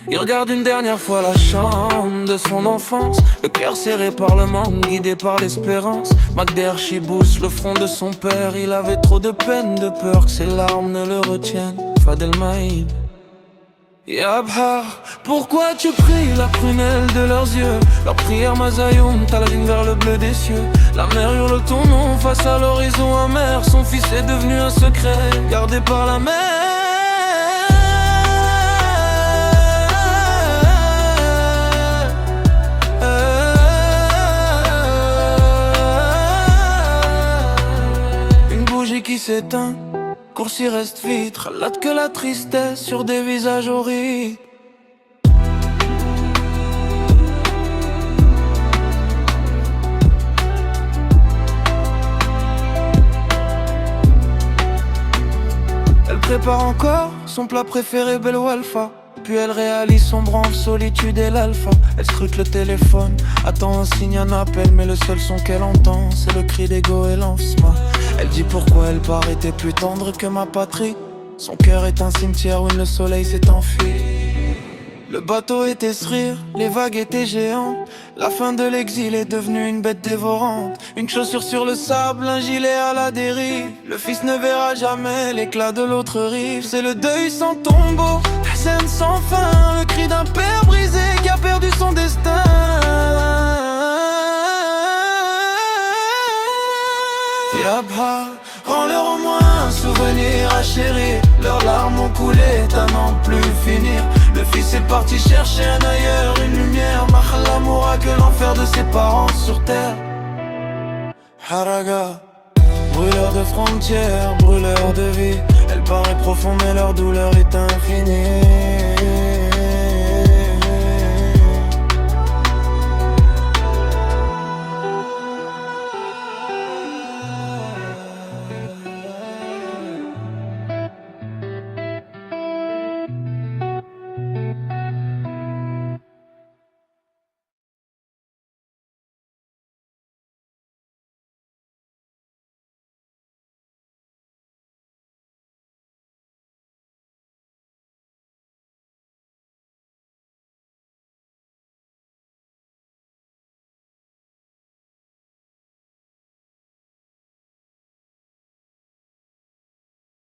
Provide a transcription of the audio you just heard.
Il regarde une dernière fois la chambre de son enfance, le cœur serré par le manque, guidé par l'espérance. Magdé Archibous, le front de son père, il avait trop de peine, de peur que ses larmes ne le retiennent. Fadel Maïb. Ya Abhar, pourquoi tu pries la prunelle de leurs yeux? Leur prière Mazayoum, t'as la ligne vers le bleu des cieux. La mer hurle ton nom face à l'horizon amer. Son fils est devenu un secret, gardé par la mer. Une bougie qui s'éteint, course y reste vite, relate que la tristesse sur des visages horribles. Elle prépare encore son plat préféré, Belwalfa. Puis elle réalise son branle, solitude et l'alpha. Elle scrute le téléphone, attend un signe, un appel. Mais le seul son qu'elle entend, c'est le cri d'ego et l'ensma. Elle dit pourquoi elle part était plus tendre que ma patrie. Son cœur est un cimetière où le soleil s'est enfui. Le bateau était ce rire, les vagues étaient géantes. La fin de l'exil est devenue une bête dévorante. Une chaussure sur le sable, un gilet à la dérive. Le fils ne verra jamais l'éclat de l'autre rive. C'est le deuil sans tombeau, la scène sans fin. Le cri d'un père brisé qui a perdu son destin. Yabha, rends-leur au moins un souvenir à chérir. Leurs larmes ont coulé à n'en plus finir. Le fils est parti chercher un ailleurs, une lumière. Makhalamoura, que l'enfer de ses parents sur terre. Haraga, brûleur de frontières, brûleur de vie. Elle paraît profonde mais leur douleur est infinie.